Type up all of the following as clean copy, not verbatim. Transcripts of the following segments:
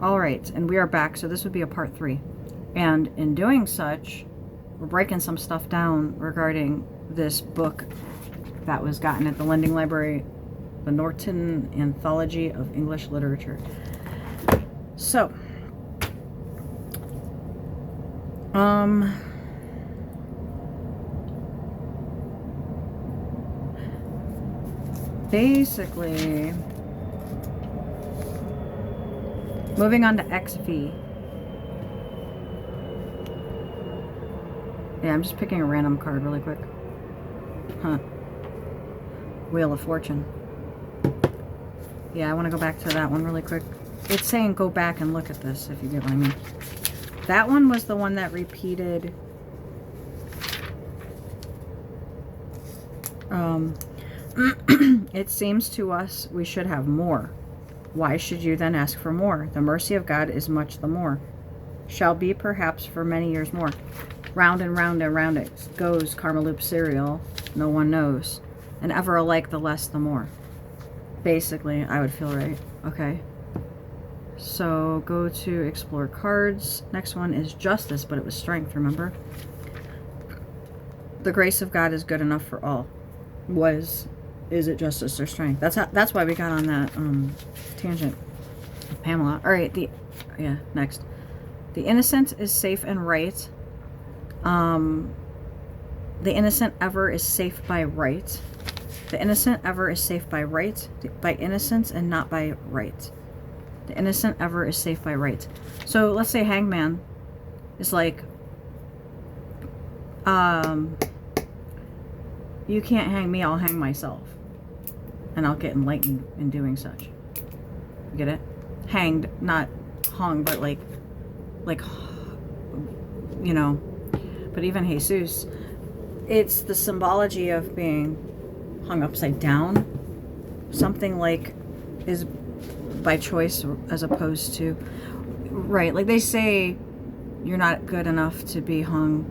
All right, and we are back, so this would be a part 3. And in doing such, we're breaking some stuff down regarding this book that was gotten at the Lending Library, the Norton Anthology of English Literature. So, basically, moving on to XV. Yeah, I'm just picking a random card really quick. Huh. Wheel of Fortune. Yeah, I want to go back to that one really quick. It's saying go back and look at this, if you get what I mean. That one was the one that repeated it seems to us we should have more. Why should you then ask for more? The mercy of God is much the more. Shall be perhaps for many years more. Round and round and round it goes, Karma Loop cereal. No one knows. And ever alike, the less the more. Basically, I would feel right. Okay. So go to explore cards. Next one is justice, but it was strength, remember? The grace of God is good enough for all. Is it justice or strength? That's why we got on that tangent. Pamela. All right, next. The innocent is safe and right. The innocent ever is safe by right. The innocent ever is safe by right, by innocence and not by right. The innocent ever is safe by right. So let's say Hangman is like, you can't hang me, I'll hang myself. And I'll get enlightened in doing such. Get it? Hanged, not hung, but like, you know. But even Jesus, it's the symbology of being hung upside down. Something like is by choice as opposed to, right, like they say you're not good enough to be hung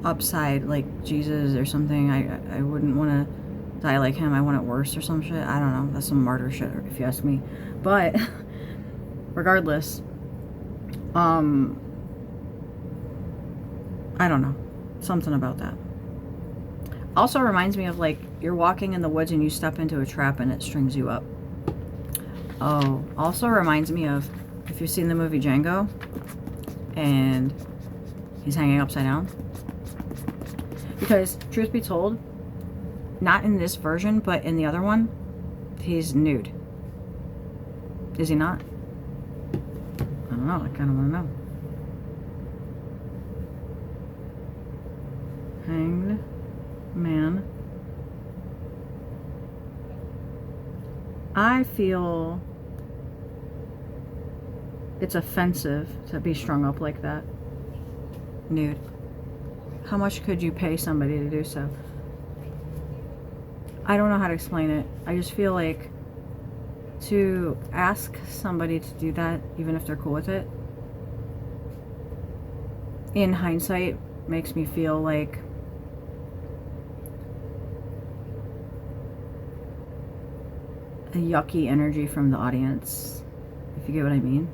upside like Jesus or something. I wouldn't want to die like him. I want it worse or some shit. I don't know. That's some martyr shit if you ask me. But regardless, I don't know. Something about that. Also reminds me of like you're walking in the woods and you step into a trap and it strings you up. Oh, also reminds me of if you've seen the movie Django and he's hanging upside down. Because truth be told, not in this version, but in the other one, he's nude. Is he not? I don't know. I kind of want to know. Hanged man. I feel it's offensive to be strung up like that. Nude. How much could you pay somebody to do so? I don't know how to explain it. I just feel like to ask somebody to do that, even if they're cool with it, in hindsight, makes me feel like a yucky energy from the audience, if you get what I mean.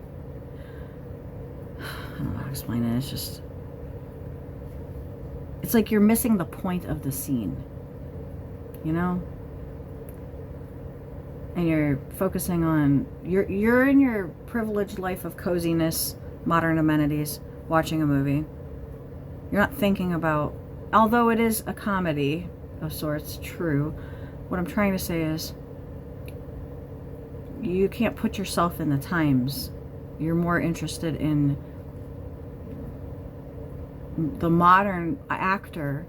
I don't know how to explain it. It's just, it's like you're missing the point of the scene, you know? And you're focusing on, you're in your privileged life of coziness, modern amenities, watching a movie. You're not thinking about, although it is a comedy of sorts, true, what I'm trying to say is, you can't put yourself in the times. You're more interested in the modern actor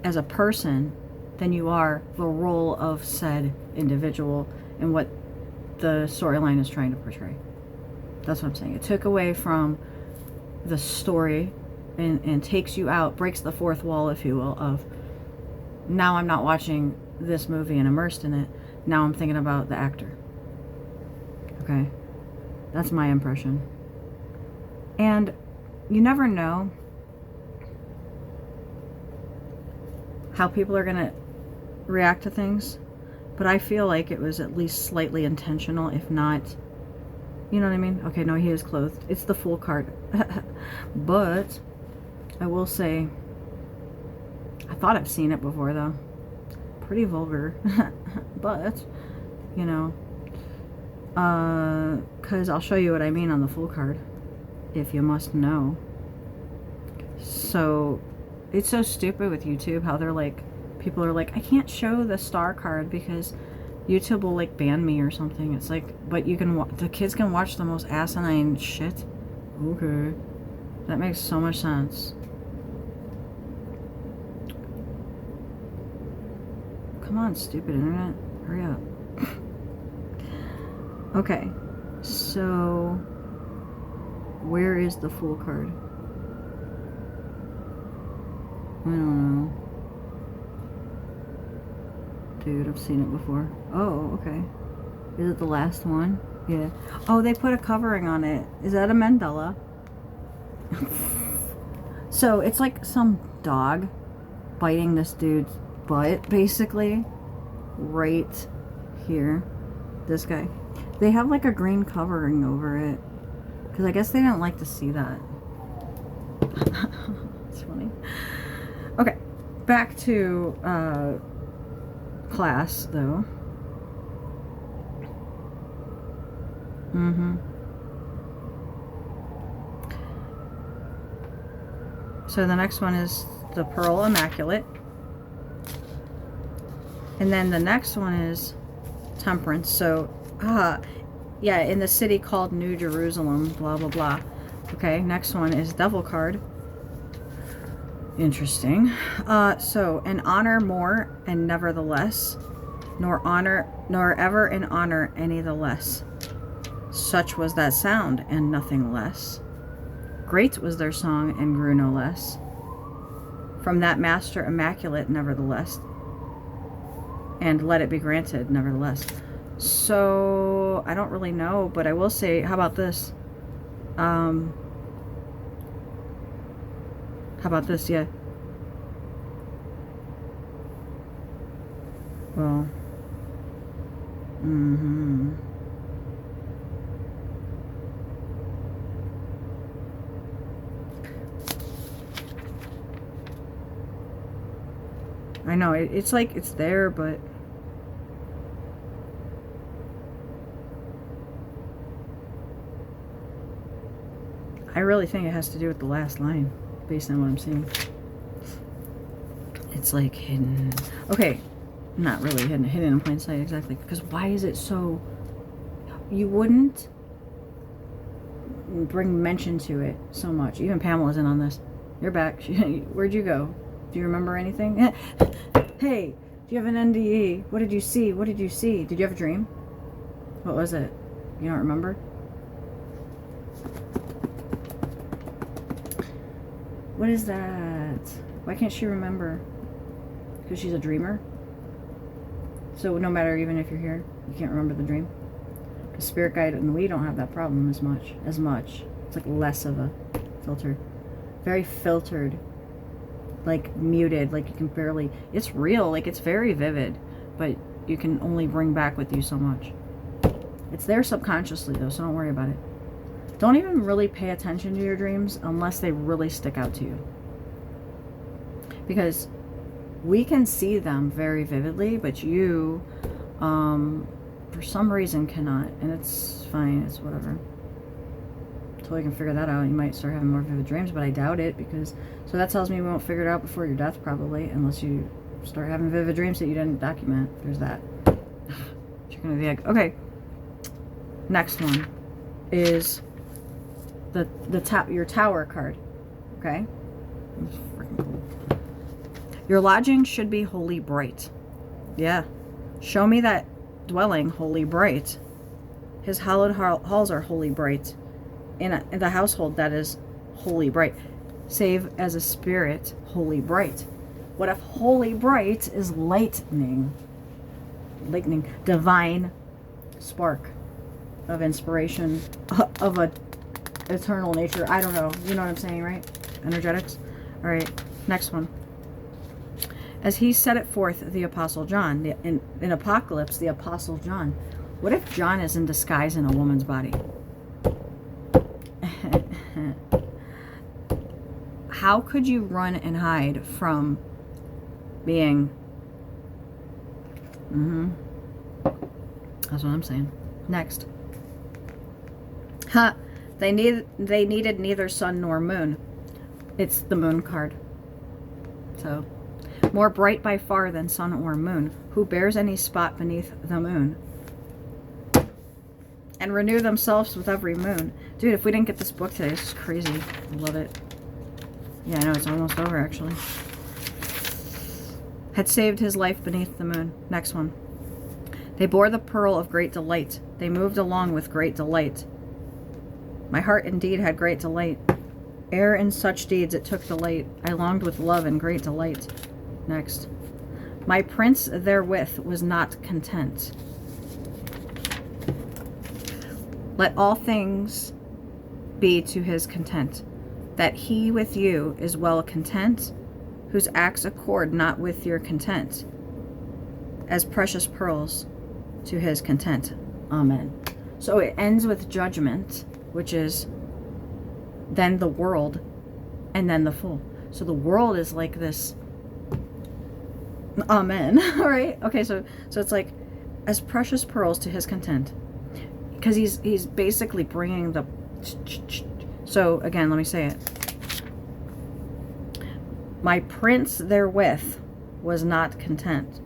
as a person than you are the role of said individual and what the storyline is trying to portray. That's what I'm saying. It took away from the story and takes you out, breaks the fourth wall, if you will, of now I'm not watching this movie and immersed in it. Now I'm thinking about the actor. Okay? That's my impression. And you never know how people are going to react to things, but I feel like it was at least slightly intentional, if not You know what I mean? Okay, no, he is clothed. It's the Fool card. But I will say, I thought I've seen it before though. Pretty vulgar. But, you know, because I'll show you what I mean on the Fool card, if you must know. So, it's so stupid with YouTube how they're like, people are like, I can't show the Star card because YouTube will like ban me or something. It's like, but you can, the kids can watch the most asinine shit. Okay. That makes so much sense. Come on, stupid internet. Hurry up. Okay. So, where is the Fool card? I don't know. Dude, I've seen it before. Oh, okay. Is it the last one? Yeah. Oh, they put a covering on it. Is that a Mandela? So, it's like some dog biting this dude's butt, basically. Right here. This guy. They have like a green covering over it. Because I guess they didn't like to see that. It's funny. Okay. Back to class, though. So the next one is the Pearl Immaculate. And then the next one is Temperance. So, yeah, in the city called New Jerusalem, blah, blah, blah. Okay, next one is Devil card. Interesting. So, an honor more and nevertheless, nor ever in honor any the less. Such was that sound and nothing less. Great was their song and grew no less. From that master immaculate, nevertheless. And let it be granted, nevertheless. So, I don't really know, but I will say, how about this? How about this? Yeah. Well. I know, it's like, it's there, but I really think it has to do with the last line, based on what I'm seeing. It's like hidden. Okay, not really hidden in plain sight, exactly. Because why is it so... You wouldn't bring mention to it so much. Even Pamela's in on this. You're back. Where'd you go? Do you remember anything? Hey, do you have an NDE? What did you see? What did you see? Did you have a dream? What was it? You don't remember? What is that? Why can't she remember? Because she's a dreamer? So no matter, even if you're here, you can't remember the dream? Because Spirit Guide and we don't have that problem as much. It's like less of a filter. Very filtered. Like muted, like you can barely... It's real, like it's very vivid. But you can only bring back with you so much. It's there subconsciously though, so don't worry about it. Don't even really pay attention to your dreams unless they really stick out to you. Because we can see them very vividly, but you, for some reason, cannot. And it's fine, it's whatever. Until you can figure that out, you might start having more vivid dreams, but I doubt it, because... So that tells me we won't figure it out before your death, probably, unless you start having vivid dreams that you didn't document. There's that. Chicken or the egg. Okay. Next one is... your tower card. Okay? It's freaking cool. Your lodging should be wholly bright. Yeah. Show me that dwelling wholly bright. His hallowed halls are wholly bright. In the household that is wholly bright. Save as a spirit wholly bright. What if wholly bright is lightning? Lightning. Divine spark of inspiration of a eternal nature. I don't know. You know what I'm saying, right? Energetics. All right. Next one. As he set it forth, the Apostle John. In Apocalypse, the Apostle John. What if John is in disguise in a woman's body? How could you run and hide from being... That's what I'm saying. Next. They needed neither sun nor moon. It's the moon card. So, more bright by far than sun or moon. Who bears any spot beneath the moon? And renew themselves with every moon. Dude, if we didn't get this book today, this is crazy. I love it. Yeah, I know, it's almost over, actually. Had saved his life beneath the moon. Next one. They bore the pearl of great delight. They moved along with great delight. My heart indeed had great delight. Ere in such deeds it took delight. I longed with love and great delight. Next. My prince therewith was not content. Let all things be to his content, that he with you is well content, whose acts accord not with your content, as precious pearls to his content. Amen. So it ends with judgment, which is then the world, and then the fool. So the world is like this. Amen. All right. Okay. So it's like as precious pearls to his content, because he's basically bringing the. So again, let me say it. My prince therewith was not content.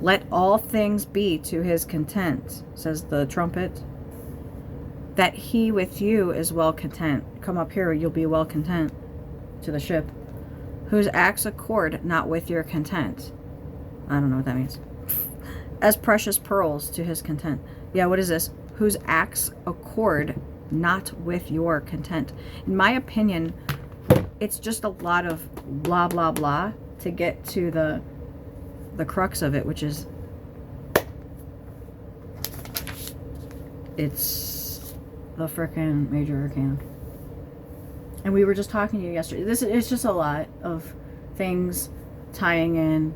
Let all things be to his content, says the trumpet. That he with you is well content. Come up here, you'll be well content. To the ship. Whose acts accord not with your content. I don't know what that means. As precious pearls to his content. Yeah, what is this? Whose acts accord not with your content. In my opinion, it's just a lot of blah, blah, blah to get to the crux of it, which is it's the frickin' major arcana. And we were just talking to you yesterday. It's just a lot of things tying in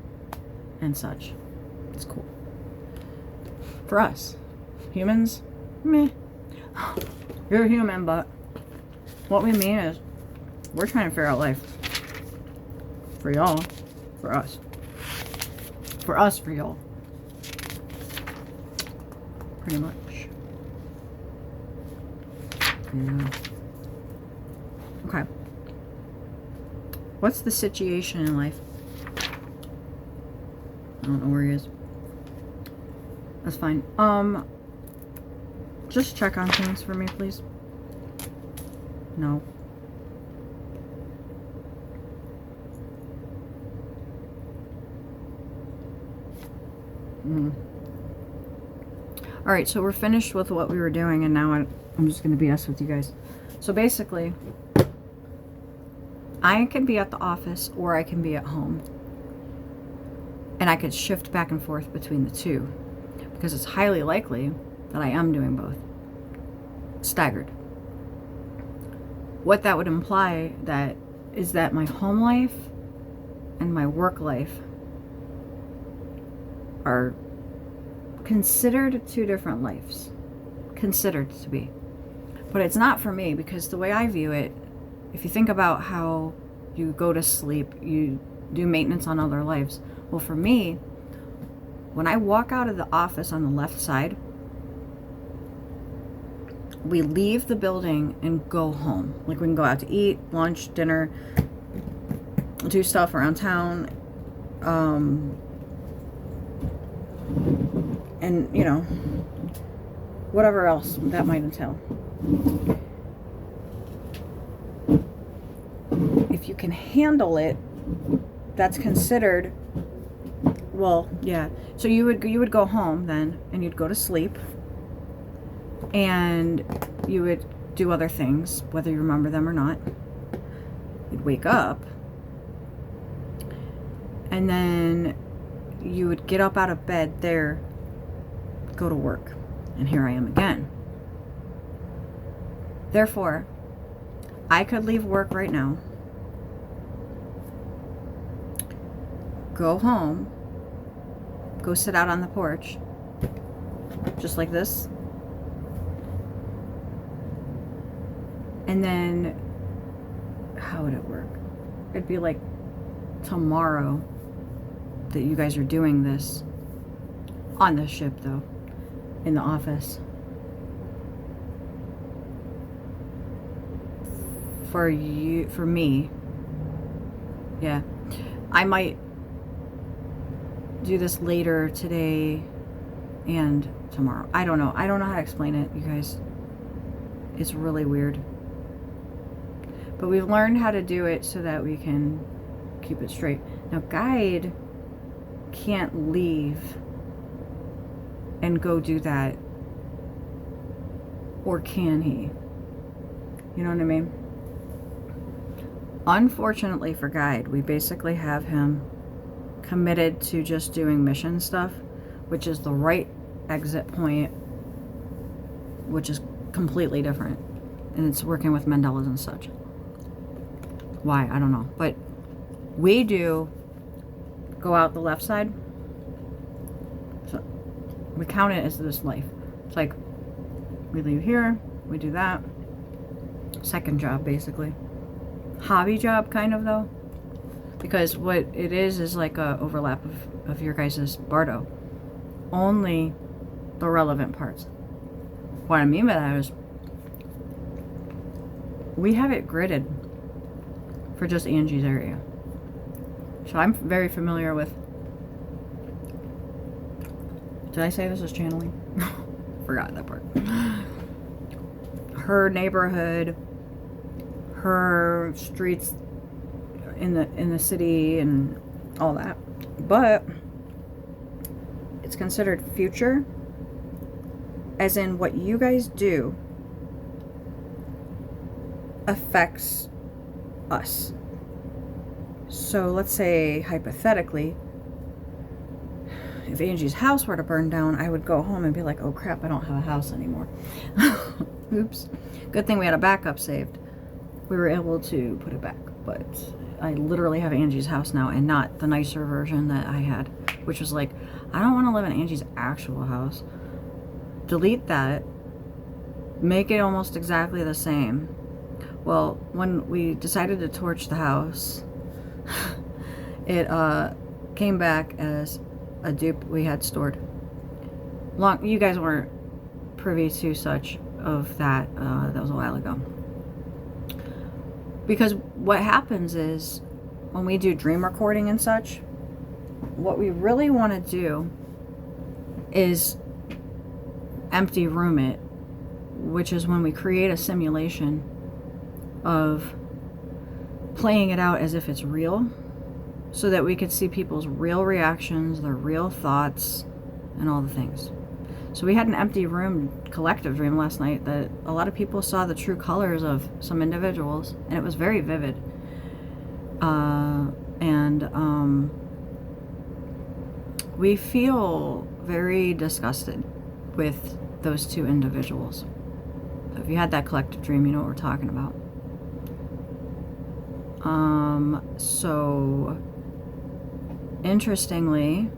and such. It's cool. For us. Humans, meh. You're human, but what we mean is we're trying to figure out life. For y'all. For us. For us, for y'all. Pretty much. Yeah. Okay. What's the situation in life? I don't know where he is. That's fine. Just check on things for me, please. No. Alright, so we're finished with what we were doing, and now I'm just going to BS with you guys. So basically, I can be at the office or I can be at home. And I could shift back and forth between the two. Because it's highly likely that I am doing both. Staggered. What that would imply is that my home life and my work life are considered two different lives. Considered to be. But it's not for me, because the way I view it, if you think about how you go to sleep, you do maintenance on other lives. Well, for me, when I walk out of the office on the left side, we leave the building and go home. Like we can go out to eat, lunch, dinner, do stuff around town, and, you know, whatever else that might entail. If you can handle it, that's considered, well, yeah. So you would go home then, and you'd go to sleep, and you would do other things, whether you remember them or not. You'd wake up, and then you would get up out of bed there, go to work, and here I am again. Therefore, I could leave work right now, go home, go sit out on the porch, just like this, And then, how would it work? It'd be like tomorrow that you guys are doing this on the ship, though, in the office. For you, for me, yeah, I might do this later today and tomorrow. I don't know how to explain it, you guys. It's really weird, but we've learned how to do it so that we can keep it straight. Now, guide can't leave and go do that, or can he? You know what I mean? Unfortunately for guide, we basically have him committed to just doing mission stuff, which is the right exit point, which is completely different, and it's working with Mandelas and such. Why? I don't know, but we do go out the left side, so we count it as this life. It's like we leave here, we do that. Second job, basically. Hobby job, kind of, though, because what it is like a overlap of your guys' Bardo. Only the relevant parts. What I mean by that is we have it gridded for just Angie's area. So I'm very familiar with... Did I say this is channeling? Forgot that part. Her neighborhood, her streets in the city and all that. But it's considered future, as in what you guys do affects us. So let's say, hypothetically, if Angie's house were to burn down, I would go home and be like, oh crap, I don't have a house anymore. Oops. Good thing we had a backup saved. We were able to put it back, but I literally have Angie's house now and not the nicer version that I had, which was like, I don't want to live in Angie's actual house. Delete that, make it almost exactly the same. Well, when we decided to torch the house, it came back as a dupe we had stored. You guys weren't privy to such of that. That was a while ago. Because what happens is, when we do dream recording and such, what we really want to do is empty room it, which is when we create a simulation of playing it out as if it's real, so that we could see people's real reactions, their real thoughts, and all the things. So we had an empty room collective dream last night that a lot of people saw the true colors of some individuals, and it was very vivid. We feel very disgusted with those two individuals. So if you had that collective dream, you know what we're talking about. So interestingly,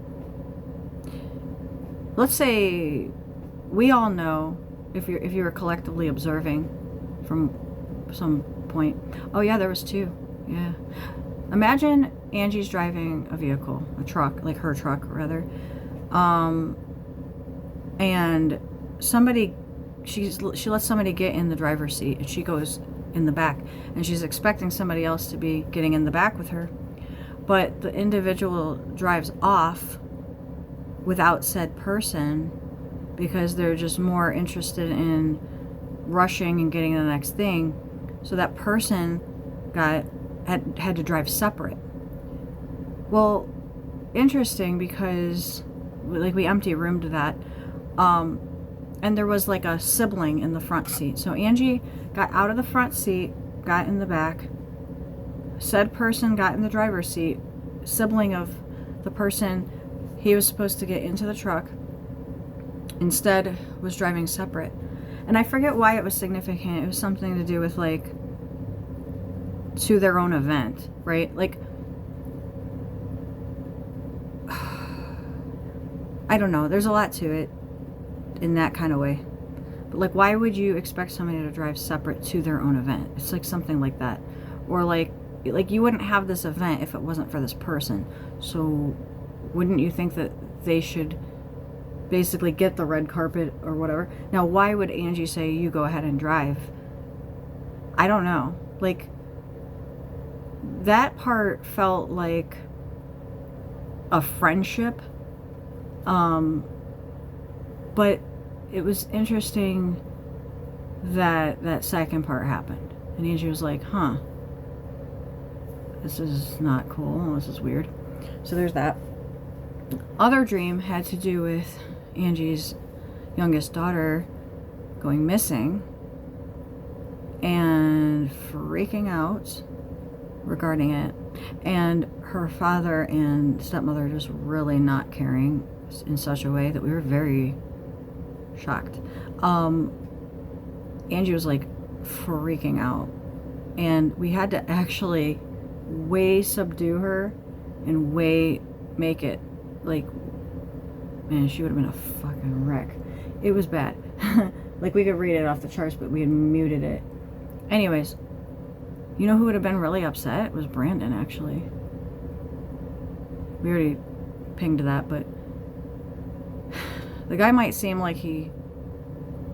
let's say we all know, if you're collectively observing from some point. Oh yeah, there was two. Yeah. Imagine Angie's driving a vehicle, a truck, like her truck rather, and she lets somebody get in the driver's seat, and she goes in the back, and she's expecting somebody else to be getting in the back with her, but the individual drives off without said person because they're just more interested in rushing and getting to the next thing. So that person had to drive separate. Well, interesting, because like we empty roomed that, and there was like a sibling in the front seat. So Angie got out of the front seat, got in the back. Said person got in the driver's seat. Sibling of the person he was supposed to get into the truck instead was driving separate. And I forget why it was significant. It was something to do with like to their own event, right? Like, I don't know. There's a lot to it in that kind of way. But like, why would you expect somebody to drive separate to their own event? It's like something like that. Or like you wouldn't have this event if it wasn't for this person. So wouldn't you think that they should basically get the red carpet or whatever? Now, why would Angie say, you go ahead and drive? I don't know. Like, that part felt like a friendship. But it was interesting that that second part happened. And Angie was like, huh, this is not cool. This is weird. So there's that. Other dream had to do with Angie's youngest daughter going missing and freaking out regarding it, and her father and stepmother just really not caring in such a way that we were very shocked. Angie was like freaking out, and we had to actually way subdue her and way make it like, man, she would have been a fucking wreck. It was bad. Like, we could read it off the charts, but we had muted it. Anyways, you know who would have been really upset? It was Brandon, actually. We already pinged that, but the guy might seem like he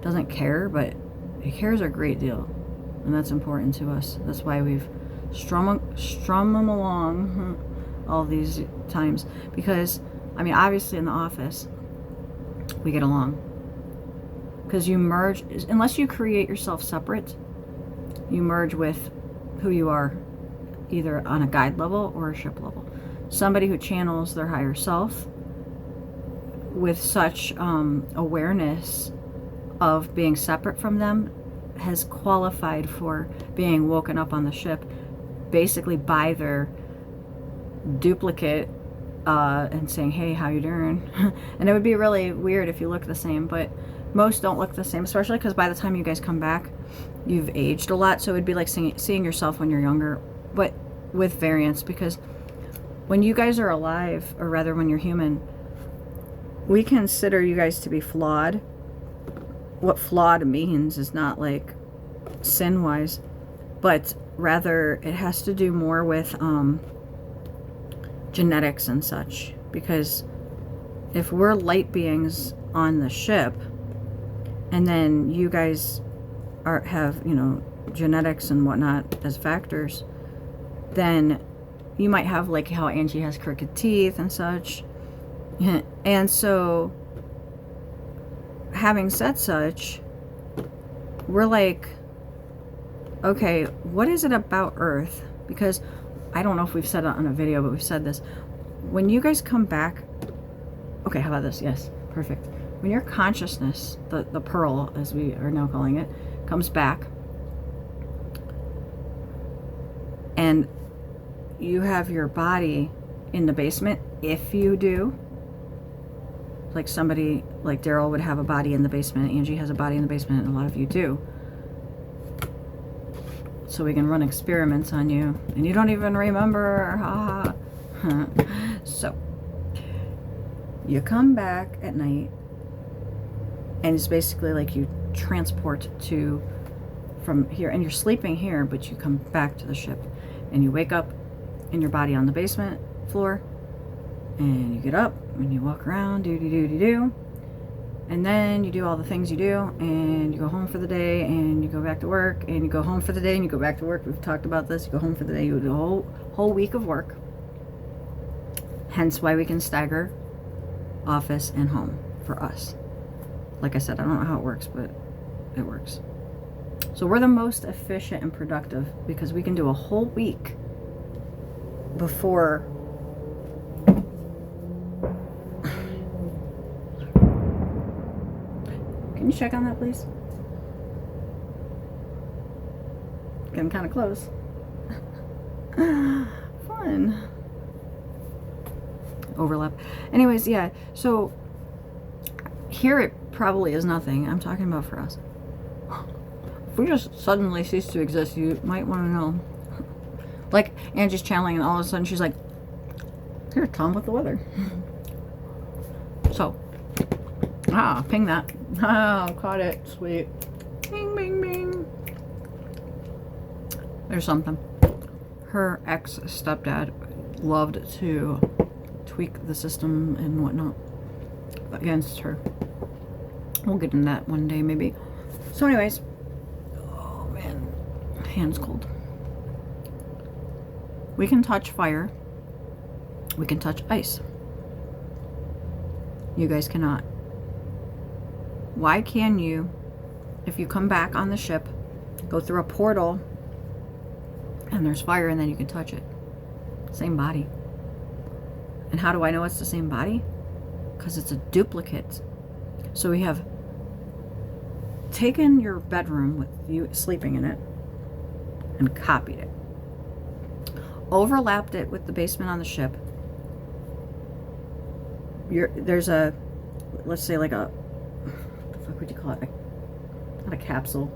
doesn't care, but he cares a great deal, and that's important to us. That's why we've strung him along all these times, because I mean, obviously in the office we get along, because you merge, unless you create yourself separate, you merge with who you are, either on a guide level or a ship level. Somebody who channels their higher self with such awareness of being separate from them has qualified for being woken up on the ship, basically by their duplicate, and saying, hey, how you doing? And it would be really weird if you look the same, but most don't look the same, especially because by the time you guys come back, you've aged a lot. So it'd be like seeing yourself when you're younger, but with variance, because when you guys are alive, or rather when you're human, we consider you guys to be flawed. What flawed means is not like sin-wise, but rather it has to do more with genetics and such. Because if we're light beings on the ship, and then you guys have, you know, genetics and whatnot as factors, then you might have, like how Angie has crooked teeth and such. And so, having said such, we're like, okay, what is it about Earth? Because I don't know if we've said it on a video, but we've said this. When you guys come back, okay, how about this? Yes, perfect. When your consciousness, the pearl, as we are now calling it, comes back, and you have your body in the basement, if you do, like somebody like Daryl would have a body in the basement, Angie has a body in the basement, and a lot of you do, so we can run experiments on you and you don't even remember. Ha ha. So you come back at night, and it's basically like you transport to from here, and you're sleeping here, but you come back to the ship, and you wake up in your body on the basement floor, and you get up and you walk around, do, and then you do all the things you do, and you go home for the day, and you go back to work, and you go home for the day, and you go back to work. We've talked about this. You go home for the day, you do a whole week of work. Hence why we can stagger office and home for us. Like I said, I don't know how it works, but it works. So we're the most efficient and productive because we can do a whole week before Can you check on that, please? Getting kind of close. Fun. Overlap. Anyways, yeah, so here it probably is nothing. I'm talking about for us. If we just suddenly cease to exist, you might want to know. Like, Angie's channeling, and all of a sudden she's like, here, Tom with the weather. So, ping that. Oh, caught it. Sweet. Bing, bing, bing. There's something. Her ex-stepdad loved to tweak the system and whatnot against her. We'll get in that one day, maybe. So anyways. Oh, man. Hand's cold. We can touch fire. We can touch ice. You guys cannot. Why can you, if you come back on the ship, go through a portal, and there's fire, and then you can touch it? Same body. And how do I know it's the same body? Because it's a duplicate. So we have taken your bedroom with you sleeping in it and copied it. Overlapped it with the basement on the ship. There's a, let's say like a, what the fuck would you call it? Not a capsule.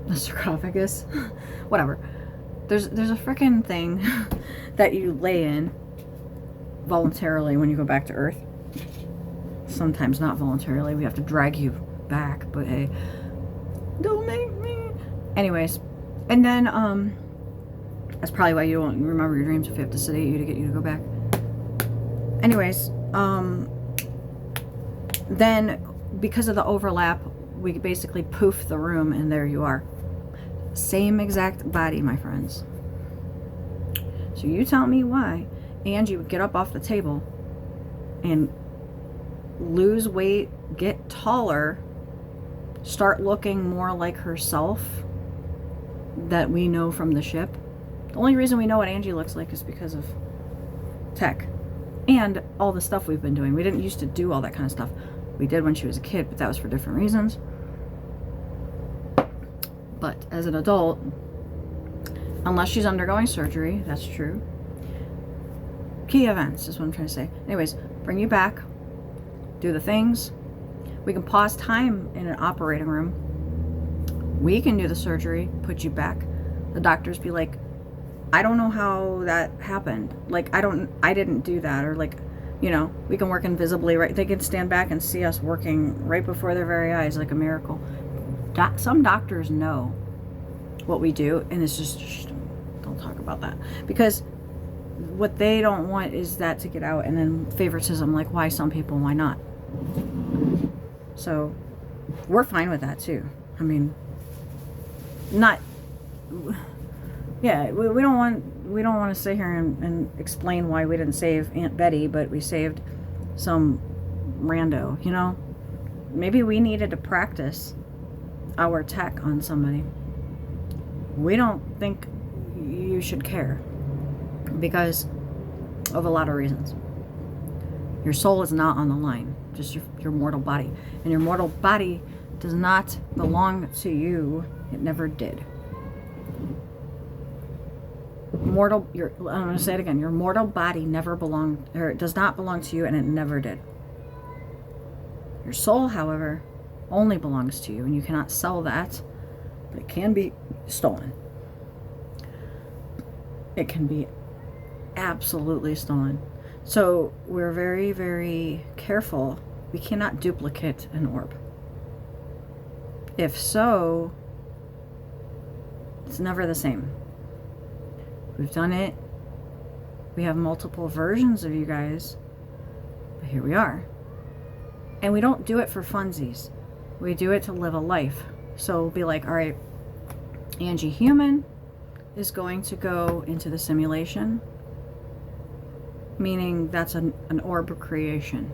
A sarcophagus. Whatever. There's a freaking thing that you lay in voluntarily when you go back to Earth. Sometimes not voluntarily. We have to drag you back, but hey, don't make me. Anyways, and then that's probably why you don't remember your dreams, if you have to sedate you to get you to go back. Anyways, then because of the overlap, we basically poof the room, and there you are. Same exact body, my friends. So you tell me why Angie would get up off the table and lose weight, get taller, start looking more like herself that we know from the ship. The only reason we know what Angie looks like is because of tech and all the stuff we've been doing. We didn't used to do all that kind of stuff. We did when she was a kid, but that was for different reasons. But as an adult, unless she's undergoing surgery, that's true. Key events is what I'm trying to say. Anyways, bring you back, do the things. We can pause time in an operating room. We can do the surgery, put you back. The doctors be like, I don't know how that happened. Like, I didn't do that. Or like, you know, we can work invisibly, right? They can stand back and see us working right before their very eyes, like a miracle. Some doctors know what we do, and it's just, don't talk about that. Because what they don't want is that to get out, and then favoritism, like why some people, why not? So we're fine with that too. I mean, not, yeah, we don't want to sit here and explain why we didn't save Aunt Betty, but we saved some rando, you know? Maybe we needed to practice our tech on somebody. We don't think you should care because of a lot of reasons. Your soul is not on the line, just your mortal body. And your mortal body does not belong to you. It never did. I'm going to say it again. Your mortal body never belonged, or it does not belong to you, and it never did. Your soul, however, only belongs to you, and you cannot sell that, but it can be stolen. It can be absolutely stolen. So we're very, very careful. We cannot duplicate an orb. If so, it's never the same. We've done it. We have multiple versions of you guys, but here we are. And we don't do it for funsies. We do it to live a life. So we'll be like, all right, Angie Human is going to go into the simulation, meaning that's an orb creation.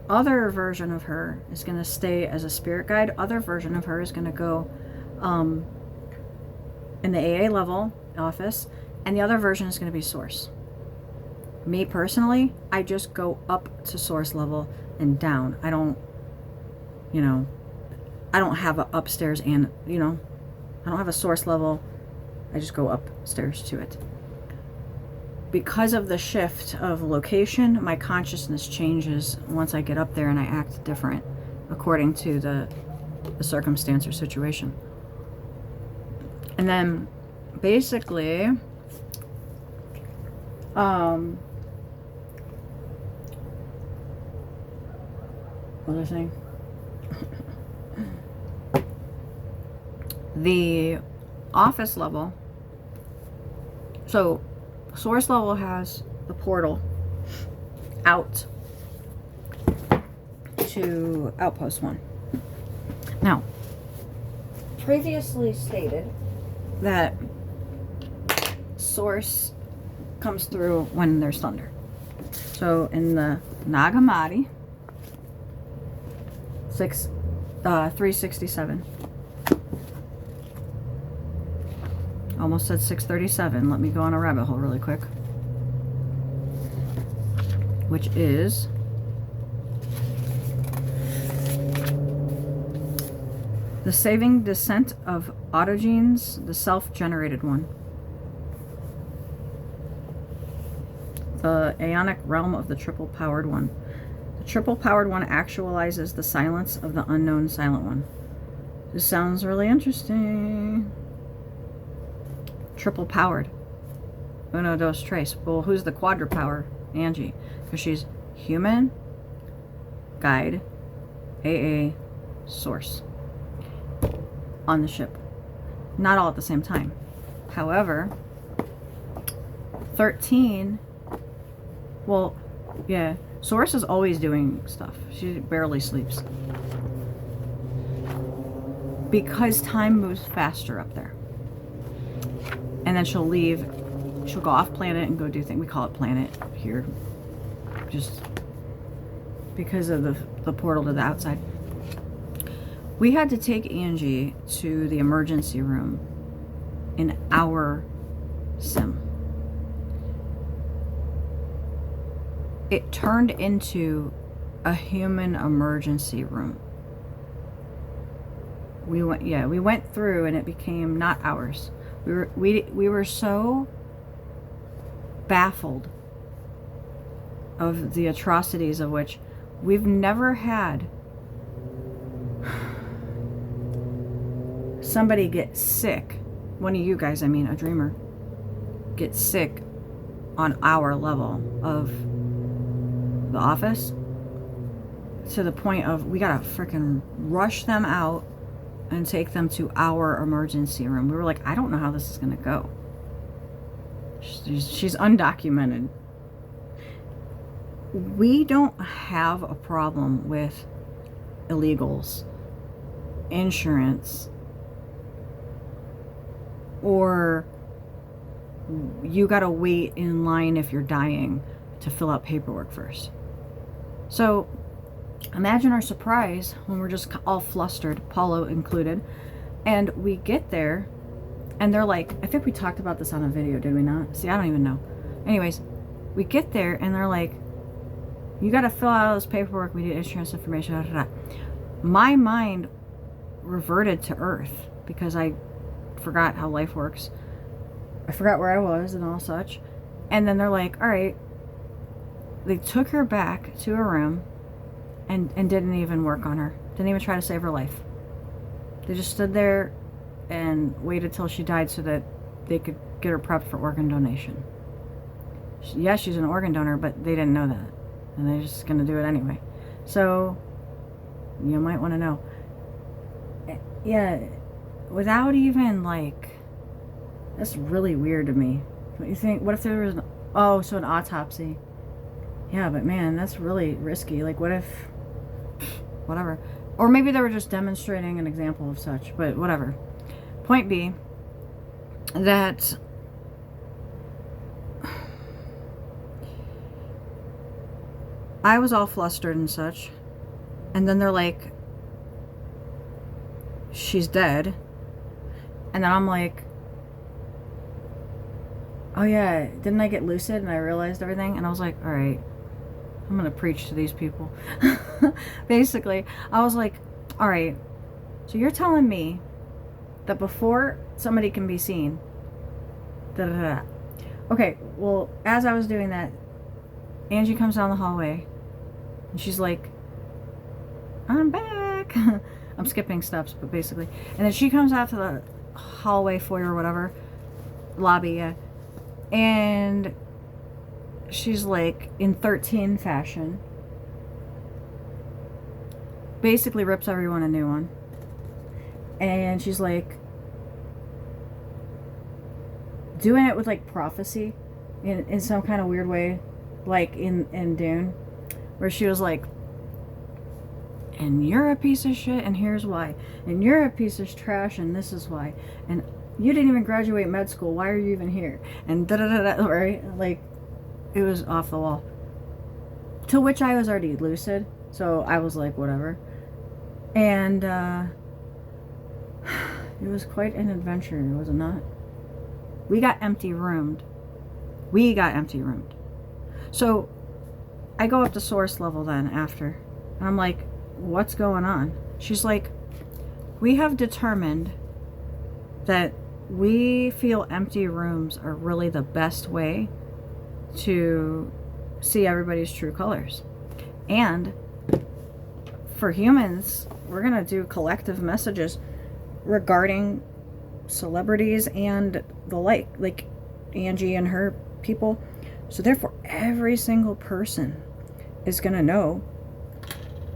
Other version of her is going to stay as a spirit guide. Other version of her is going to go in the AA level office, and the other version is going to be source. Me personally, I just go up to source level and down. I don't, I don't have a upstairs and, I don't have a source level. I just go upstairs to it. Because of the shift of location, my consciousness changes once I get up there, and I act different according to the circumstance or situation. And then basically, What was I saying? The office level. So, source level has the portal out to Outpost 1. Now, previously stated that source comes through when there's thunder. So in the Nagamati, 367. Almost said 637. Let me go on a rabbit hole really quick. Which is the saving descent of autogenes, the self-generated one. The aeonic realm of the triple-powered one. The triple-powered one actualizes the silence of the unknown silent one. This sounds really interesting. Triple-powered. Uno, dos, tres. Well, who's the quadrupower? Angie. Because she's human, guide, AA, source. On the ship. Not all at the same time. However, 13... Well, yeah. Source is always doing stuff. She barely sleeps. Because time moves faster up there. And then she'll leave. She'll go off planet and go do things. We call it planet here. Just because of the portal to the outside. We had to take Angie to the emergency room in our sim. It turned into a human emergency room. We went through and it became not ours. We were so baffled of the atrocities of which we've never had somebody get sick. One of you guys, I mean, a dreamer, get sick on our level of the office to the point of we gotta freaking rush them out and take them to our emergency room. We were like, I don't know how this is gonna go. She's undocumented. We don't have a problem with illegals, insurance, or you gotta wait in line if you're dying to fill out paperwork first. So imagine our surprise when we're just all flustered, Paulo included, and we get there and they're like, I think we talked about this on a video, did we not? See, I don't even know. Anyways, we get there and they're like, you got to fill out all this paperwork, we need insurance information, da, da, da. My mind reverted to earth because I forgot how life works. I forgot where I was and all such. And then they're like, all right. They took her back to a room and didn't even work on her. Didn't even try to save her life. They just stood there and waited till she died so that they could get her prepped for organ donation. Yes, she's an organ donor, but they didn't know that. And they're just going to do it anyway. So, you might want to know. Yeah, without even, like, that's really weird to me. What you think? What if there was an autopsy? Yeah, but man, that's really risky. Like, what if, whatever. Or maybe they were just demonstrating an example of such, but whatever. Point B, that I was all flustered and such. And then they're like, she's dead. And then I'm like, oh yeah, didn't I get lucid and I realized everything? And I was like, all right, I'm going to preach to these people. Basically, I was like, all right, so you're telling me that before somebody can be seen, da da da. Okay, well, as I was doing that, Angie comes down the hallway and she's like, I'm back. I'm skipping steps, but basically. And then she comes out to the hallway, foyer, or whatever, lobby, yeah. And she's like, in 13 fashion, basically rips everyone a new one. And she's like doing it with like prophecy in some kind of weird way, like in Dune, where she was like, and you're a piece of shit and here's why, and you're a piece of trash and this is why, and you didn't even graduate med school, why are you even here, and da da da da, right? Like, it was off the wall, to which I was already lucid, so I was like, whatever. And it was quite an adventure, was it not? We got empty roomed. So I go up to source level then after, and I'm like, what's going on? She's like, we have determined that we feel empty rooms are really the best way to see everybody's true colors. And for humans, we're going to do collective messages regarding celebrities and the like Angie and her people. So therefore, every single person is going to know,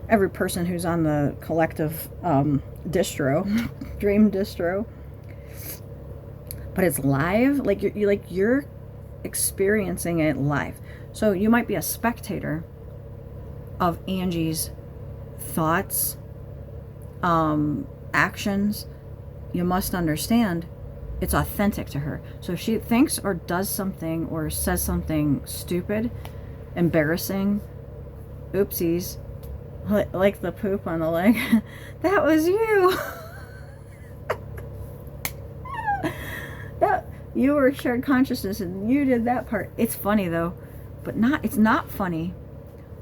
every person who's on the collective distro, dream distro, but it's live. Like you're experiencing it live. So you might be a spectator of Angie's thoughts, actions. You must understand it's authentic to her. So if she thinks or does something or says something stupid, embarrassing, oopsies, like the poop on the leg, that was you. That you were shared consciousness and you did that part. It's funny though, but it's not funny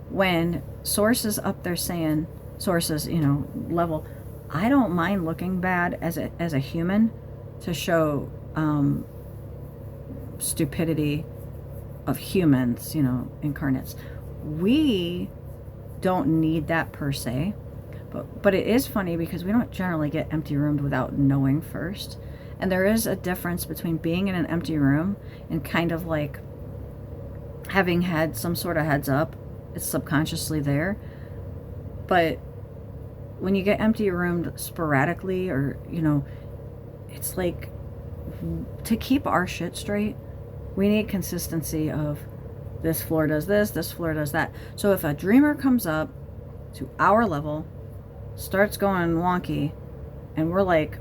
when sources up there saying, sources, level, I don't mind looking bad as a human to show stupidity of humans, incarnates. We don't need that per se, but it is funny because we don't generally get empty roomed without knowing first. And there is a difference between being in an empty room and kind of like having had some sort of heads up. It's subconsciously there. But when you get empty roomed sporadically, or, it's like, to keep our shit straight, we need consistency of this floor does this floor does that. So if a dreamer comes up to our level, starts going wonky, and we're like,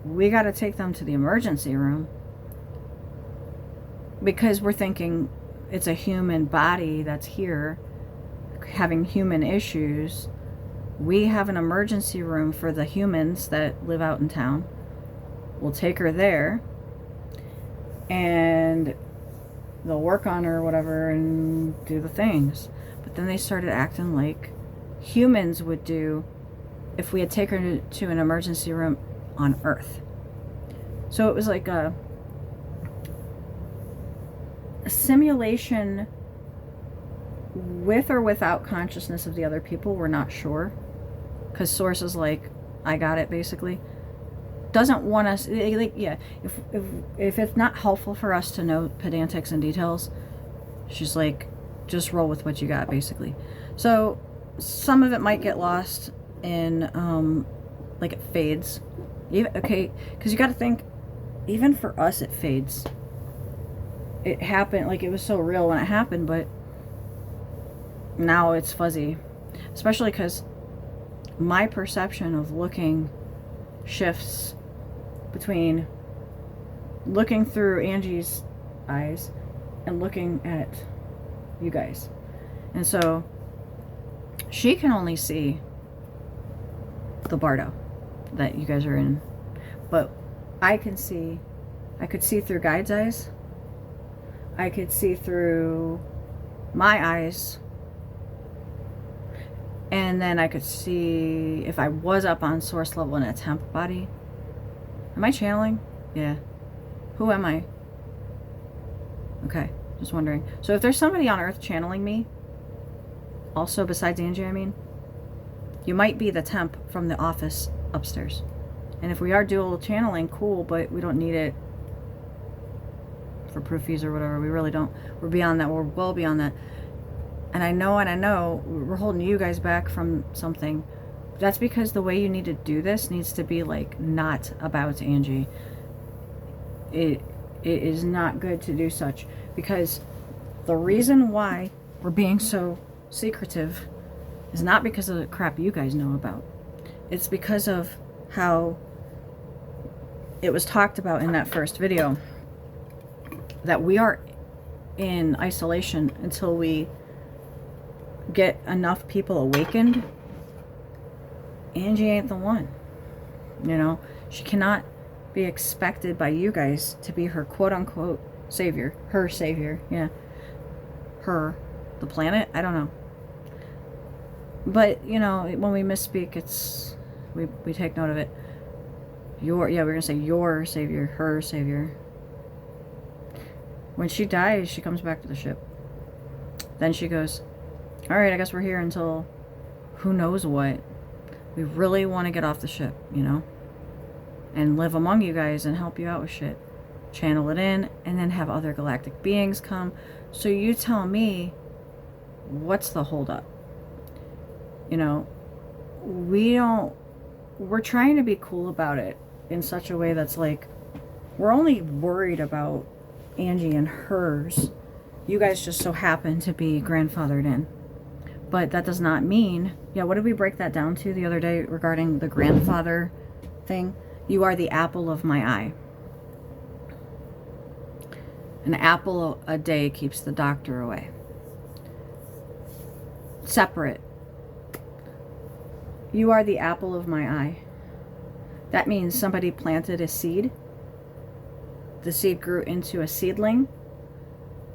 we got to take them to the emergency room because we're thinking it's a human body that's here having human issues. We have an emergency room for the humans that live out in town. We'll take her there and they'll work on her or whatever and do the things. But then they started acting like humans would do if we had taken her to an emergency room on Earth. So it was like a simulation with or without consciousness of the other people. We're not sure, because source is like, I got it, basically. Doesn't want us, like, yeah, if it's not helpful for us to know pedantics and details, she's like, just roll with what you got, basically. So some of it might get lost in like, it fades. Okay, because you got to think, even for us it fades. It happened, like, it was so real when it happened, but now it's fuzzy. Especially because my perception of looking shifts between looking through Angie's eyes and looking at you guys. And so she can only see the bardo that you guys are in, but I could see through Guide's eyes, I could see through my eyes, and then I could see if I was up on source level in a temp body. Am I channeling? Yeah. Who am I? Okay, just wondering. So if there's somebody on Earth channeling me, also besides Angie, I mean, you might be the temp from the office upstairs. And if we are dual channeling, cool, but we don't need it for proofies or whatever. We really don't. We're beyond that. We're well beyond that. And I know we're holding you guys back from something, That's because the way you need to do this needs to be like not about Angie. It is not good to do such, because the reason why we're being so secretive is not because of the crap you guys know about. It's because of how it was talked about in that first video, that we are in isolation until we get enough people awakened. Angie ain't the one. You know, she cannot be expected by you guys to be her quote-unquote savior. Her savior, yeah. Her. The planet? I don't know. But, you know, when we misspeak, it's... We take note of it. Your... Yeah, we're going to say your savior. Her savior. When she dies, she comes back to the ship. Then she goes, alright, I guess we're here until... who knows what. We really want to get off the ship, you know? And live among you guys and help you out with shit. Channel it in, and then have other galactic beings come. So you tell me, what's the holdup? You know, we're trying to be cool about it in such a way that's like, we're only worried about Angie and hers. You guys just so happen to be grandfathered in. But that does not mean, yeah, what did we break that down to the other day regarding the grandfather thing? You are the apple of my eye. An apple a day keeps the doctor away. Separate. You are the apple of my eye. That means somebody planted a seed. The seed grew into a seedling.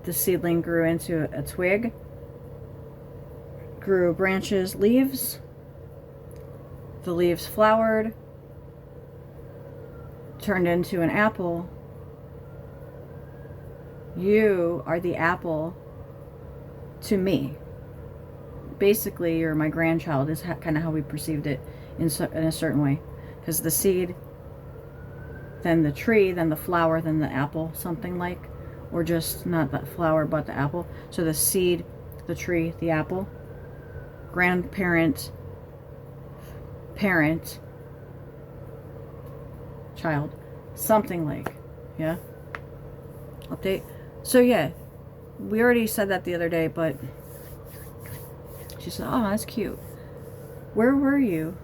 The seedling grew into a twig. Grew branches, leaves. The leaves flowered. Turned into an apple. You are the apple to me. Basically, you're my grandchild is kind of how we perceived it in a certain way. Because the seed, then the tree, then the flower, then the apple, something like. Or just not the flower, but the apple. So the seed, the tree, the apple. Grandparent, parent, child, something like, yeah. Update. So yeah, we already said that the other day, but she said, oh, that's cute. Where were you?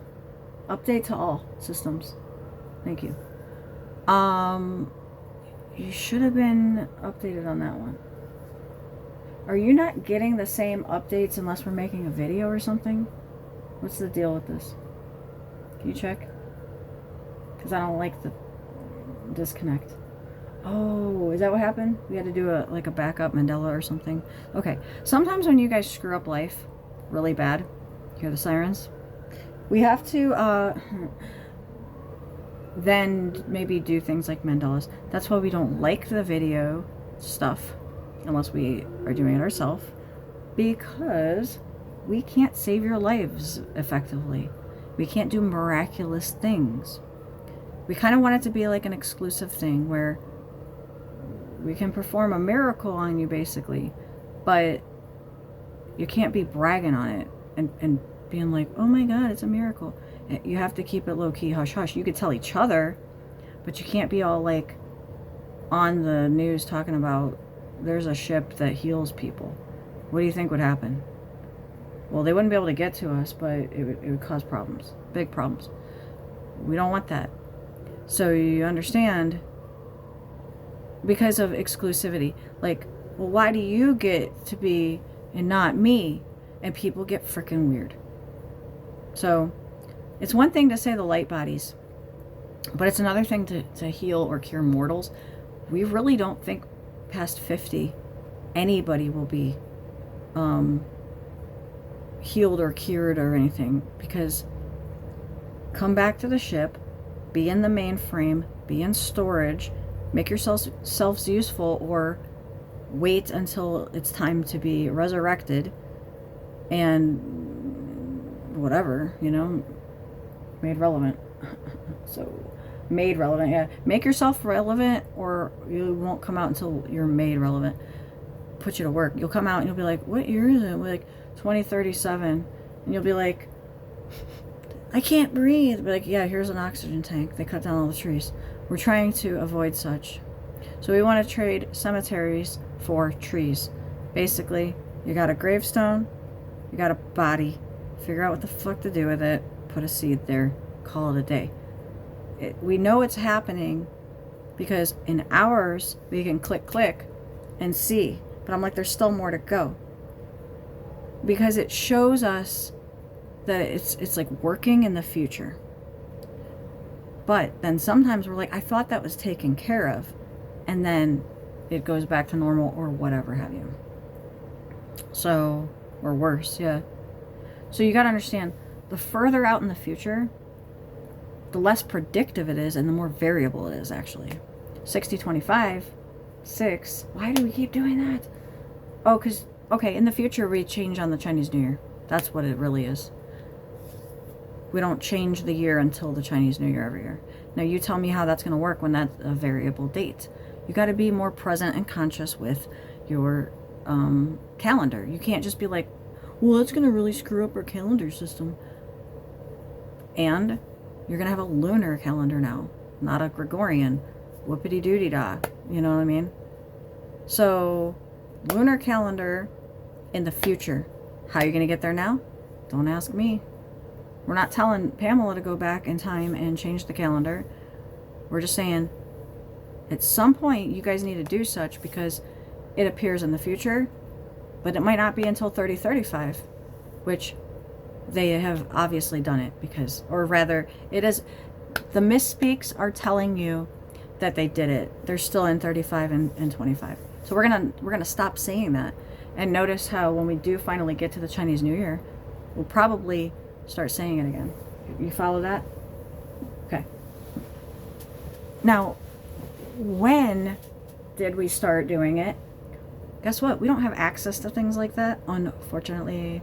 Update to all systems. Thank you. You should have been updated on that one. Are you not getting the same updates unless we're making a video or something? What's the deal with this? Can you check? Because I don't like the disconnect. Oh, is that what happened? We had to do a backup Mandela or something. Okay. Sometimes when you guys screw up life really bad, hear the sirens, we have to then maybe do things like Mandelas. That's why we don't like the video stuff unless we are doing it ourselves, because we can't save your lives effectively. We can't do miraculous things. We kind of want it to be like an exclusive thing where we can perform a miracle on you, basically, but you can't be bragging on it and being like, oh my God, it's a miracle. You have to keep it low-key, hush-hush. You could tell each other, but you can't be all like on the news talking about there's a ship that heals people. What do you think would happen? Well, they wouldn't be able to get to us, but it would cause problems. Big problems. We don't want that. So you understand, because of exclusivity. Like, well, why do you get to be and not me? And people get freaking weird. So it's one thing to say the light bodies, but it's another thing to heal or cure mortals. We really don't think past 50 anybody will be healed or cured or anything, because come back to the ship, be in the mainframe, be in storage, make yourselves useful, or wait until it's time to be resurrected and whatever, you know, made relevant. So made relevant, yeah. Make yourself relevant, or you won't come out until you're made relevant. Put you to work. You'll come out and you'll be like, what year is it? We're like 2037. And you'll be like, I can't breathe. But like, yeah, here's an oxygen tank. They cut down all the trees. We're trying to avoid such. So we want to trade cemeteries for trees. Basically, you got a gravestone, you got a body. Figure out what the fuck to do with it. Put a seed there. Call it a day. We know it's happening because in ours, we can click and see. But I'm like, there's still more to go. Because it shows us that it's like working in the future. But then sometimes we're like, I thought that was taken care of. And then it goes back to normal or whatever have you. So, or worse, yeah. So you got to understand, the further out in the future, the less predictive it is and the more variable it is actually. 60-25, 6. Why do we keep doing that? Oh, because, okay, in the future we change on the Chinese New Year. That's what it really is. We don't change the year until the Chinese New Year every year. Now you tell me how that's going to work when that's a variable date. You got to be more present and conscious with your calendar. You can't just be like, well, that's going to really screw up our calendar system. And you're going to have a lunar calendar now, not a Gregorian. Whoopity-doody-da. You know what I mean? So, lunar calendar in the future. How are you going to get there now? Don't ask me. We're not telling Pamela to go back in time and change the calendar. We're just saying, at some point, you guys need to do such because it appears in the future, but it might not be until 3035, which they have obviously done it because, or rather, it is, the misspeaks are telling you that they did it. They're still in 35 and 25. So we're gonna stop saying that, and notice how when we do finally get to the Chinese New Year, we'll probably start saying it again. You follow that? Okay. Now, when did we start doing it? Guess what? We don't have access to things like that, unfortunately.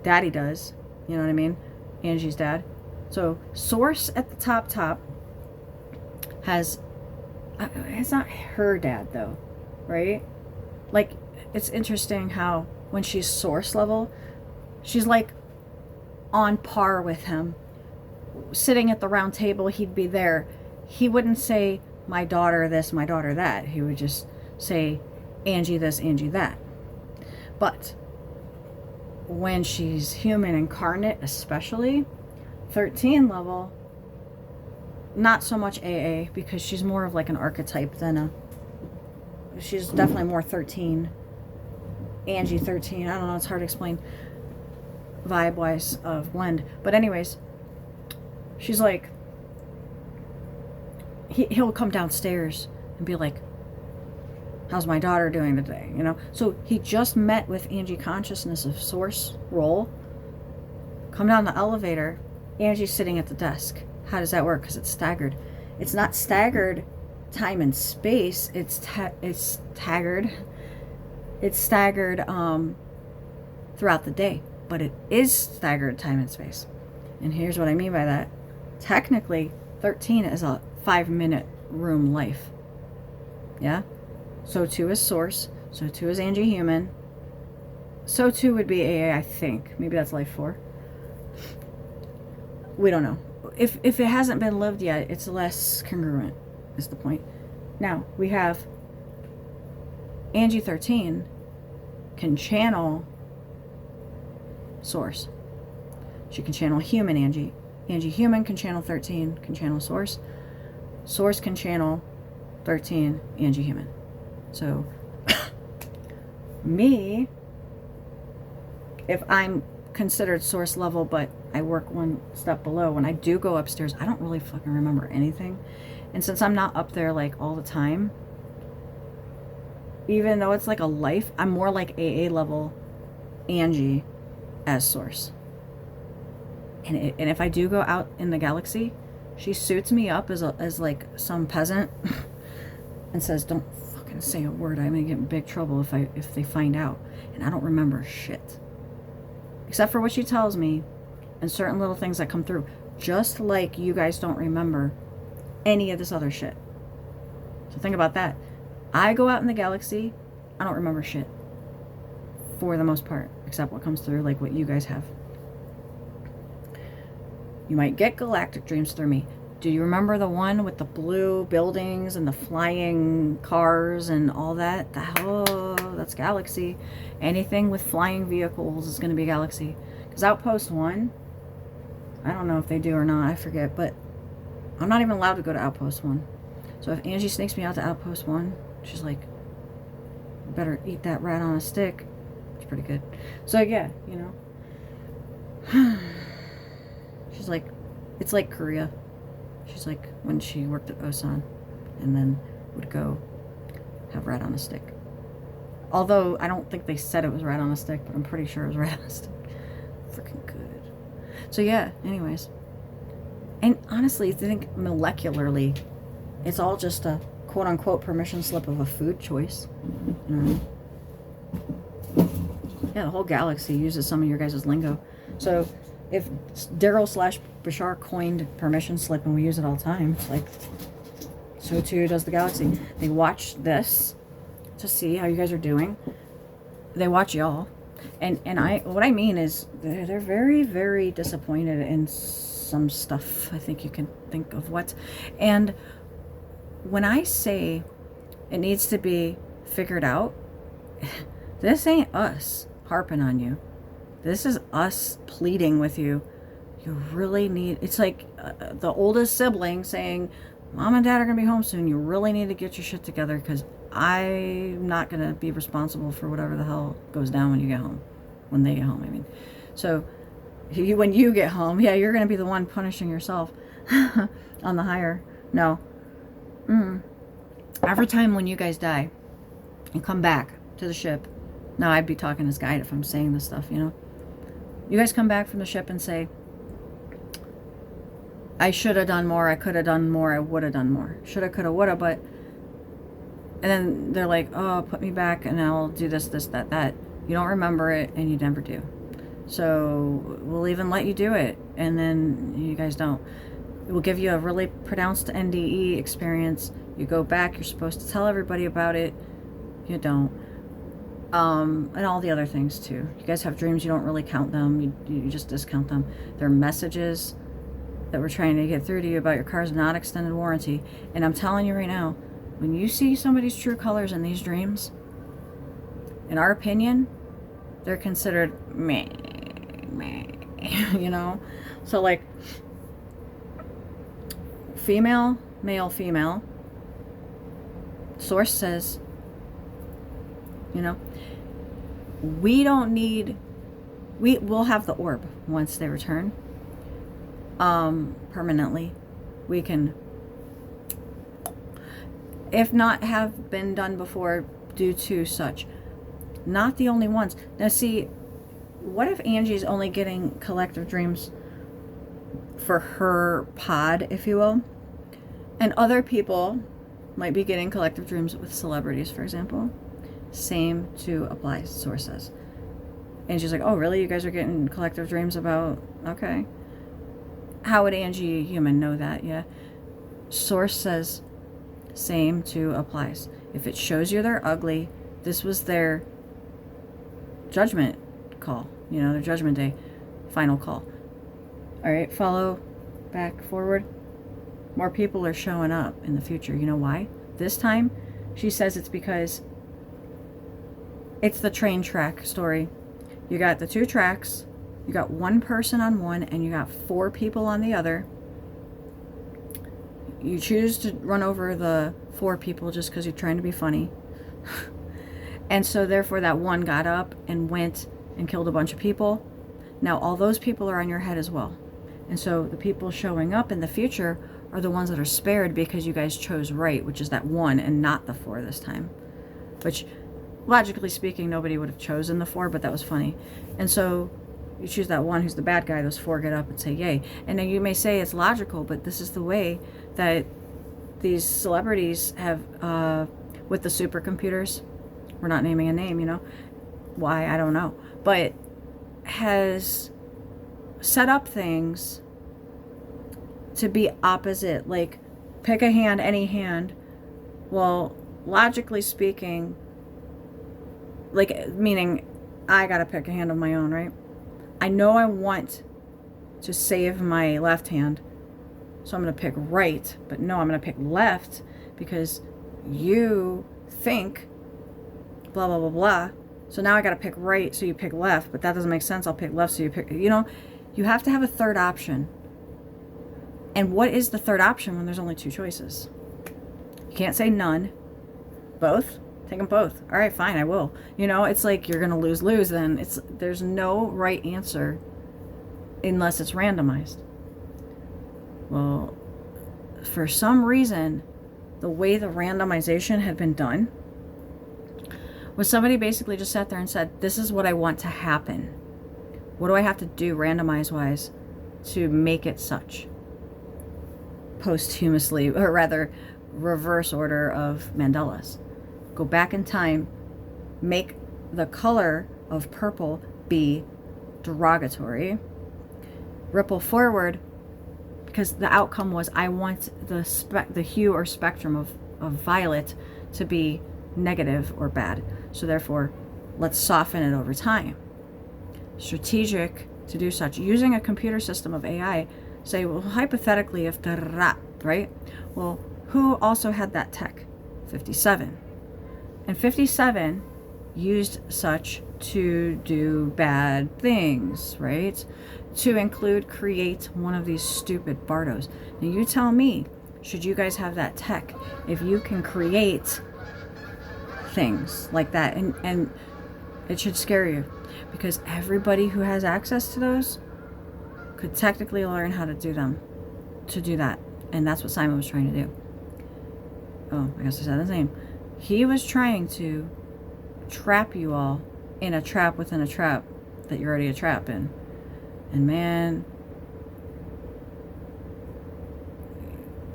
Daddy does. You know what I mean? Angie's dad. So, source at the top has, it's not her dad though, right? Like, it's interesting how when she's source level, she's like on par with him. Sitting at the round table, he'd be there. He wouldn't say, my daughter this, my daughter that. He would just say, Angie this, Angie that. But when she's human incarnate, especially 13 level, not so much AA, because she's more of like an archetype than a, she's definitely more 13. Angie 13, I don't know, it's hard to explain vibe wise of blend. But anyways, she's like, he'll come downstairs and be like, how's my daughter doing today? You know, so he just met with Angie consciousness of source role. Come down the elevator, Angie's sitting at the desk. How does that work? Because it's staggered. It's not staggered time and space. It's staggered. It's staggered throughout the day, but it is staggered time and space. And here's what I mean by that. Technically, 13 is a 5-minute room life. Yeah? So too is source. So too is Angie human. So too would be AA, I think. Maybe that's life 4. We don't know. If it hasn't been lived yet, it's less congruent, is the point. Now, we have Angie 13 can channel source. She can channel human Angie. Angie human can channel 13, can channel source. Source can channel 13, Angie human. So, me, if I'm considered source level, but I work one step below, when I do go upstairs, I don't really fucking remember anything. And since I'm not up there like all the time, even though it's like a life, I'm more like AA level Angie as source. And if I do go out in the galaxy, she suits me up as like some peasant and says, don't fucking say a word. I'm gonna get in big trouble if they find out. And I don't remember shit. Except for what she tells me and certain little things that come through. Just like you guys don't remember any of this other shit. So think about that. I go out in the galaxy, I don't remember shit. For the most part. Except what comes through, like what you guys have. You might get galactic dreams through me. Do you remember the one with the blue buildings and the flying cars and all that? Oh, that's galaxy. Anything with flying vehicles is going to be galaxy. Because Outpost 1, I don't know if they do or not, I forget, but I'm not even allowed to go to Outpost 1. So if Angie snakes me out to Outpost 1, she's like, better eat that rat on a stick. It's pretty good. So yeah, you know. She's like, it's like Korea. She's like when she worked at Osan and then would go have rat on a stick. Although I don't think they said it was rat on a stick, but I'm pretty sure it was rat on a stick. Freaking good. So yeah, anyways. And honestly, I think molecularly, it's all just a quote-unquote permission slip of a food choice. You know? Yeah, the whole galaxy uses some of your guys' lingo. So if Daryl / Bashar coined permission slip and we use it all the time, it's like, so too does the galaxy. They watch this to see how you guys are doing. They watch y'all. And what I mean is they're very, very disappointed in some stuff. I think you can think of what. And when I say it needs to be figured out, this ain't us harping on you. This is us pleading with you. You really need, it's like the oldest sibling saying, Mom and Dad are going to be home soon. You really need to get your shit together because I'm not going to be responsible for whatever the hell goes down when you get home. When they get home, I mean. So, when you get home, yeah, you're going to be the one punishing yourself on the higher. No. Every time when you guys die and come back to the ship, now I'd be talking as guide if I'm saying this stuff, you know. You guys come back from the ship and say, I should have done more, I could have done more, I would have done more. Shoulda, coulda, woulda, but... And then they're like, oh, put me back and I'll do this, that. You don't remember it and you never do. So we'll even let you do it and then you guys don't. It will give you a really pronounced NDE experience. You go back, you're supposed to tell everybody about it. You don't. And all the other things too. You guys have dreams, you don't really count them. You just discount them. They're messages that we're trying to get through to you about your car's not extended warranty. And I'm telling you right now, when you see somebody's true colors in these dreams, in our opinion, they're considered meh, you know? So like, female, male, female, source says, you know, we'll have the orb once they return, permanently. We can, if not have been done before due to such. Not the only ones. Now see, what if Angie's only getting collective dreams for her pod, if you will, and other people might be getting collective dreams with celebrities, for example? Same to apply, source says. And she's like, oh really, you guys are getting collective dreams about, okay. How would Angie, a human, know that? Yeah. Source says, same to applies. If it shows you they're ugly, this was their judgment call, you know, their judgment day, final call. All right, follow, back, forward. More people are showing up in the future. You know why? This time, she says it's because it's the train track story. You got the 2 tracks, you got 1 person on one, and you got 4 people on the other. You choose to run over the 4 people just because you're trying to be funny. And so therefore that one got up and went and killed a bunch of people. Now all those people are on your head as well. And so the people showing up in the future are the ones that are spared because you guys chose right, which is that 1 and not the 4 this time. Which, logically speaking, nobody would have chosen the 4, but that was funny. And so you choose that 1 who's the bad guy, those 4 get up and say yay. And then you may say it's logical, but this is the way that these celebrities have, with the supercomputers, we're not naming a name, you know, why, I don't know, but has set up things to be opposite, like pick a hand, any hand. Well, logically speaking, like, meaning I gotta pick a hand of my own, right? I know I want to save my left hand. So I'm going to pick right, but no, I'm going to pick left because you think blah, blah, blah, blah. So now I got to pick right, so you pick left, but that doesn't make sense. I'll pick left, so you pick, you know, you have to have a third option. And what is the third option when there's only two choices? You can't say none. Both? Take them both. All right, fine, I will. You know, it's like you're going to lose then. There's no right answer unless it's randomized. Well, for some reason, the way the randomization had been done was somebody basically just sat there and said, this is what I want to happen. What do I have to do randomize-wise to make it such? Posthumously, or rather, reverse order of Mandalas. Go back in time, make the color of purple be derogatory, ripple forward, because the outcome was I want the hue or spectrum of violet to be negative or bad. So therefore, let's soften it over time. Strategic to do such. Using a computer system of AI, say, well, hypothetically, if right? Well, who also had that tech? 57. And 57 used such to do bad things, right? To include create one of these stupid Bardos. Now you tell me, should you guys have that tech if you can create things like that? And it should scare you, because everybody who has access to those could technically learn how to do them, to do that. And that's what Simon was trying to do. Oh, I guess I said his name. He was trying to trap you all in a trap within a trap that you're already a trap in. And man,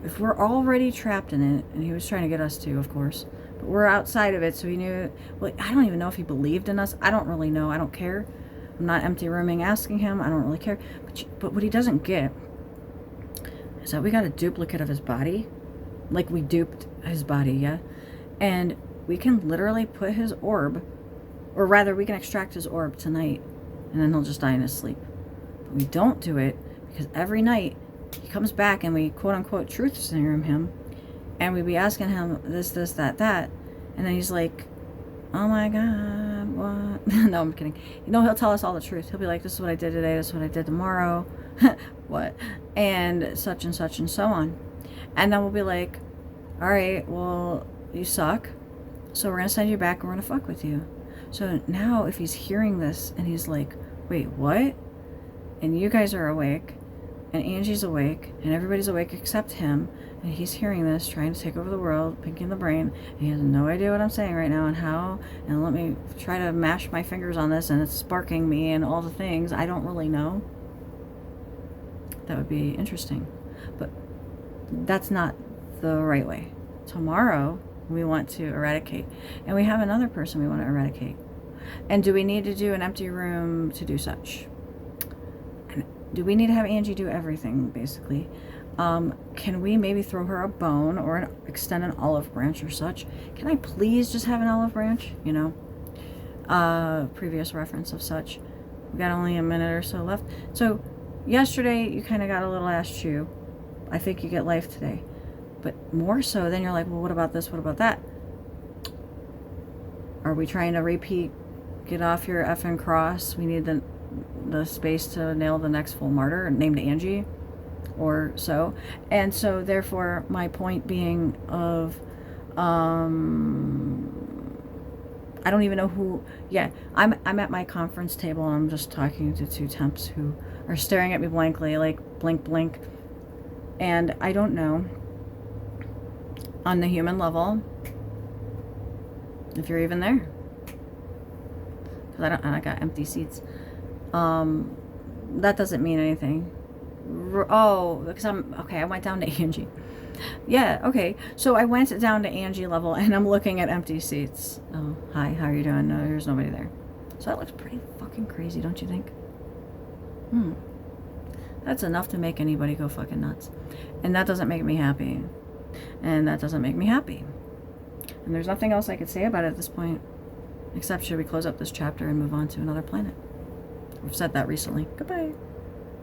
if we're already trapped in it, and he was trying to get us to, of course, but we're outside of it, so he knew, well, I don't even know if he believed in us. I don't really know. I don't care. I'm not empty rooming asking him. I don't really care. But what he doesn't get is that we got a duplicate of his body. Like we duped his body, yeah? And we can literally put his orb, or rather we can extract his orb tonight, and then he'll just die in his sleep. But we don't do it because every night he comes back and we quote unquote truth serum him, and we be asking him this, that, and then he's like, oh my God, what? No, I'm kidding. You know, he'll tell us all the truth. He'll be like, this is what I did today, this is what I did tomorrow, what? And such and such and so on. And then we'll be like, all right, well, you suck, so we're going to send you back and we're going to fuck with you. So now if he's hearing this and he's like, wait, what? And you guys are awake, and Angie's awake, and everybody's awake except him, and he's hearing this, trying to take over the world, pinky in the brain, and he has no idea what I'm saying right now and how, and let me try to mash my fingers on this, and it's sparking me and all the things I don't really know. That would be interesting. But that's not the right way. Tomorrow, we want to eradicate. And we have another person we want to eradicate. And do we need to do an empty room to do such? And do we need to have Angie do everything, basically? Can we maybe throw her a bone or extend an olive branch or such? Can I please just have an olive branch? You know, previous reference of such. We got only a minute or so left. So yesterday, you kind of got a little ass chew. I think you get life today. But more so, then you're like, well, what about this? What about that? Are we trying to repeat, get off your effing cross? We need the space to nail the next full martyr named Angie or so. And so therefore, my point being of, I don't even know who, yeah, I'm at my conference table and I'm just talking to two temps who are staring at me blankly, like blink, blink. And I don't know, on the human level, if you're even there, because I got empty seats. That doesn't mean anything. Oh, because I went down to Angie. Yeah, okay. So I went down to Angie level and I'm looking at empty seats. Oh, hi, how are you doing? No, there's nobody there. So that looks pretty fucking crazy, don't you think? That's enough to make anybody go fucking nuts. And that doesn't make me happy. And that doesn't make me happy. And there's nothing else I could say about it at this point. Except should we close up this chapter and move on to another planet? We've said that recently. Goodbye.